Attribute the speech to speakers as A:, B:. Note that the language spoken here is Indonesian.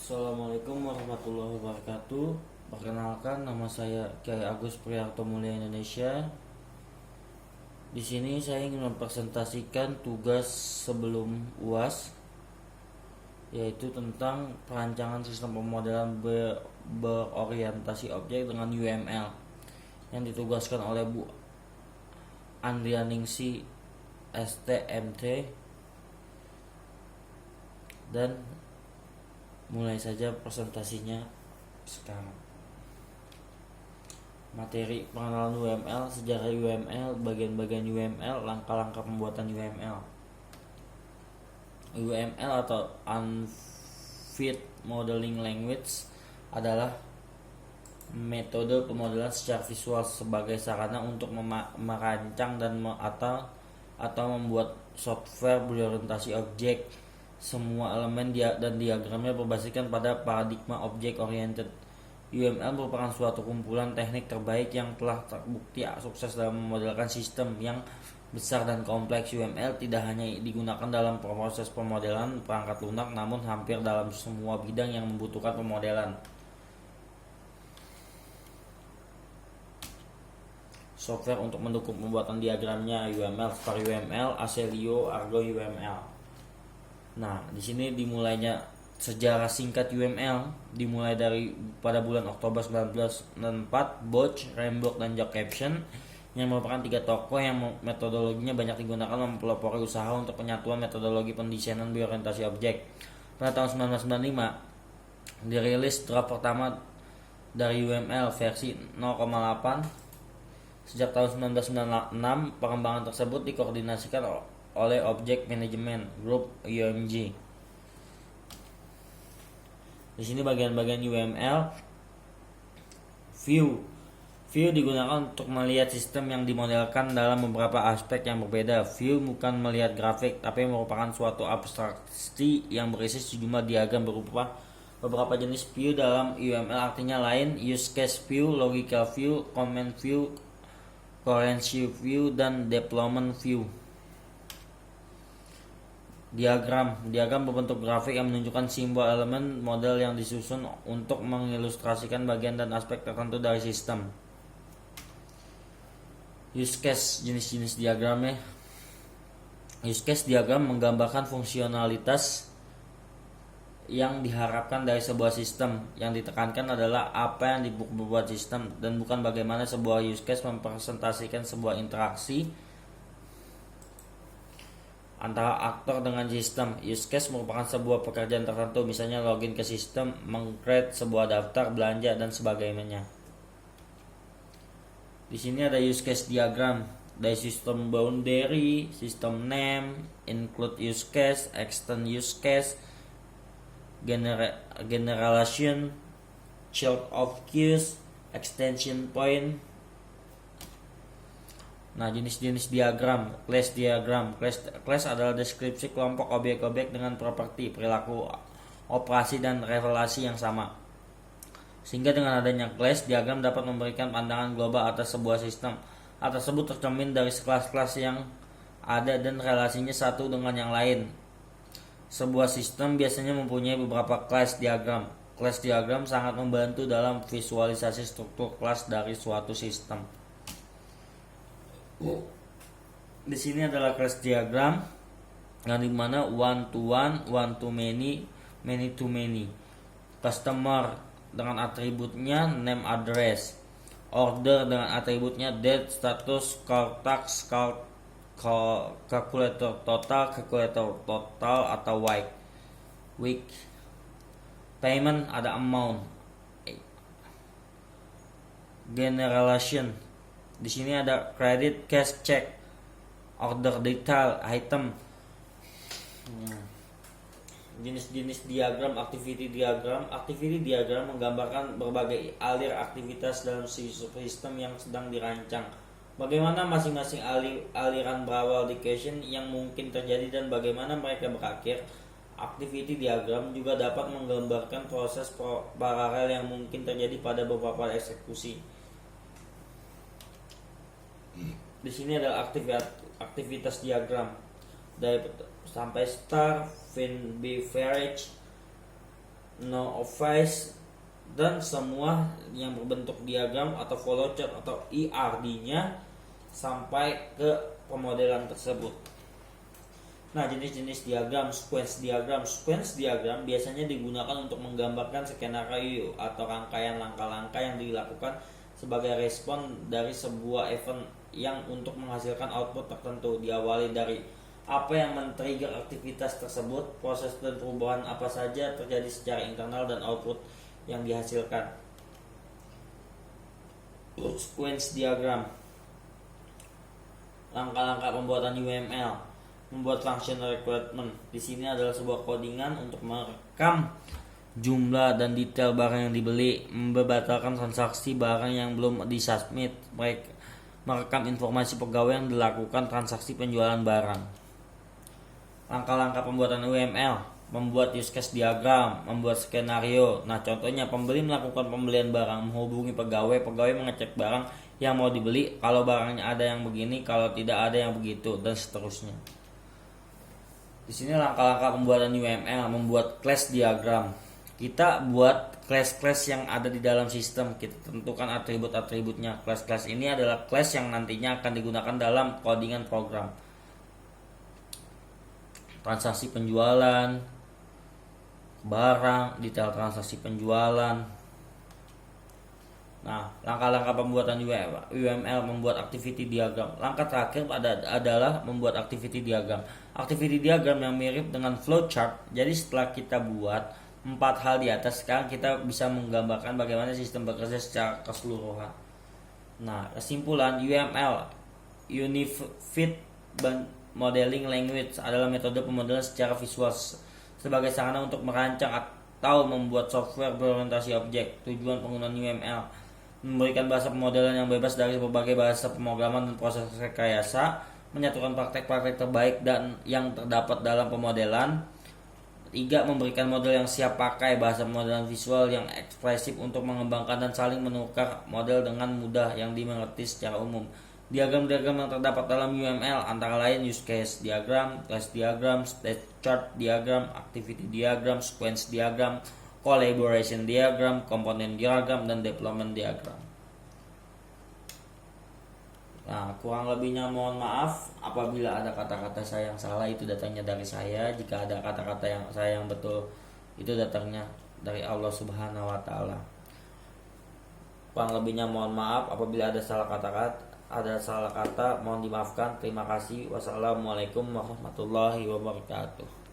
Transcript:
A: Assalamualaikum warahmatullahi wabarakatuh. Perkenalkan, nama saya Kiai Agus Priharto Mulia Indonesia. Di sini saya ingin mempresentasikan tugas sebelum UAS, yaitu tentang perancangan sistem pemmodelan berorientasi objek dengan UML yang ditugaskan oleh Bu Andrianingsi STMT. Dan mulai saja presentasinya sekarang. Materi pengenalan UML, sejarah UML, bagian-bagian UML, langkah-langkah pembuatan UML. UML atau Unfit Modeling Language adalah metode pemodelan secara visual sebagai sarana untuk merancang atau membuat software berorientasi objek. Semua elemen dan diagramnya berbasiskan pada paradigma object oriented. UML merupakan suatu kumpulan teknik terbaik yang telah terbukti sukses dalam memodelkan sistem yang besar dan kompleks. UML tidak hanya digunakan dalam proses pemodelan perangkat lunak, namun hampir dalam semua bidang yang membutuhkan pemodelan. Software untuk mendukung pembuatan diagramnya UML, Star UML, Aselio, Argo UML. Nah, di sini dimulainya sejarah singkat UML dimulai dari pada bulan Oktober 1994, Boch, Remburg, dan Jacobson yang merupakan tiga tokoh yang metodologinya banyak digunakan mempelopori usaha untuk penyatuan metodologi pendesainan berorientasi objek. Pada tahun 1995 dirilis draft pertama dari UML versi 0,8. Sejak tahun 1996 pengembangan tersebut dikoordinasikan oleh Object Management Group (OMG). Di sini bagian-bagian UML. View digunakan untuk melihat sistem yang dimodelkan dalam beberapa aspek yang berbeda. View bukan melihat grafik, tapi merupakan suatu abstraksi yang berisi sejumlah diagram berupa beberapa jenis view dalam UML, artinya lain: use case view, logical view, comment view, coherency view, dan deployment view. Diagram berbentuk grafik yang menunjukkan simbol elemen model yang disusun untuk mengilustrasikan bagian dan aspek tertentu dari sistem. Use case, jenis-jenis diagramnya. Use case diagram menggambarkan fungsionalitas yang diharapkan dari sebuah sistem. Yang ditekankan adalah apa yang dibuat sistem dan bukan bagaimana sebuah use case mempresentasikan sebuah interaksi antara aktor dengan sistem. Use case merupakan sebuah pekerjaan tertentu, misalnya login ke sistem, meng-create sebuah daftar belanja, dan sebagainya. Di sini ada use case diagram dari system boundary, system name, include use case, extend use case, generalization, child of queues, extension point. Nah, jenis-jenis diagram. Class diagram. Class adalah deskripsi kelompok objek-objek dengan properti, perilaku, operasi, dan relasi yang sama. Sehingga dengan adanya class diagram dapat memberikan pandangan global atas sebuah sistem. Hal tersebut tercermin dari kelas-kelas yang ada dan relasinya satu dengan yang lain. Sebuah sistem biasanya mempunyai beberapa class diagram. Class diagram sangat membantu dalam visualisasi struktur kelas dari suatu sistem. Di sini adalah class diagram yang dimana one to one, one to many, many to many. Customer dengan atributnya name, address. Order dengan atributnya date, status, call tax, calculator total atau week. Payment ada amount. Generalization. Di sini ada credit, cash, check, order detail, item. Jenis-jenis diagram, activity diagram menggambarkan berbagai alir aktivitas dalam sistem yang sedang dirancang. Bagaimana masing-masing aliran berawal di question yang mungkin terjadi dan bagaimana mereka berakhir. Activity diagram juga dapat menggambarkan proses paralel yang mungkin terjadi pada beberapa eksekusi. Di sini adalah aktivitas diagram dari sampai start, fin, beverage, no office, dan semua yang berbentuk diagram atau flowchart atau ERD-nya sampai ke pemodelan tersebut. Nah, jenis-jenis diagram, sequence diagram. Sequence diagram biasanya digunakan untuk menggambarkan skenario atau rangkaian langkah-langkah yang dilakukan sebagai respon dari sebuah event yang untuk menghasilkan output tertentu. Diawali dari apa yang men-trigger aktivitas tersebut, proses dan perubahan apa saja terjadi secara internal, dan output yang dihasilkan. Sequence diagram. Langkah-langkah pembuatan UML. Membuat function requirement. Di sini adalah sebuah codingan untuk merekam jumlah dan detail barang yang dibeli, membatalkan transaksi barang yang belum disubmit, merekam informasi pegawai yang dilakukan transaksi penjualan barang. Langkah-langkah pembuatan UML. Membuat use case diagram, membuat skenario. Nah, contohnya pembeli melakukan pembelian barang, menghubungi pegawai mengecek barang yang mau dibeli, kalau barangnya ada yang begini, kalau tidak ada yang begitu, dan seterusnya. Di sini langkah-langkah pembuatan UML, membuat class diagram. Kita buat class-class yang ada di dalam sistem, kita tentukan atribut-atributnya. Class-class ini adalah class yang nantinya akan digunakan dalam codingan program. Transaksi penjualan, barang, detail transaksi penjualan. Nah, langkah-langkah pembuatan UML, membuat activity diagram. Langkah terakhir adalah membuat activity diagram. Activity diagram yang mirip dengan flowchart. Jadi setelah kita buat 4 hal di atas, sekarang kita bisa menggambarkan bagaimana sistem bekerja secara keseluruhan. Nah, kesimpulan, UML, Unified Modeling Language, adalah metode pemodelan secara visual sebagai sarana untuk merancang atau membuat software berorientasi objek. Tujuan penggunaan UML: memberikan bahasa pemodelan yang bebas dari berbagai bahasa pemrograman dan proses rekayasa, menyatukan praktek-praktek terbaik dan yang terdapat dalam pemodelan. 3. Memberikan model yang siap pakai, bahasa pemodelan visual yang ekspresif untuk mengembangkan dan saling menukar model dengan mudah yang dimengerti secara umum. Diagram-diagram yang terdapat dalam UML antara lain use case diagram, class diagram, state chart diagram, activity diagram, sequence diagram, collaboration diagram, komponen diagram, dan deployment diagram. Nah, kurang lebihnya mohon maaf apabila ada kata-kata saya yang salah, itu datangnya dari saya. Jika ada kata-kata yang saya yang betul, itu datangnya dari Allah Subhanahu wa taala. Kurang lebihnya mohon maaf apabila ada salah kata, mohon dimaafkan. Terima kasih. Wassalamualaikum warahmatullahi wabarakatuh.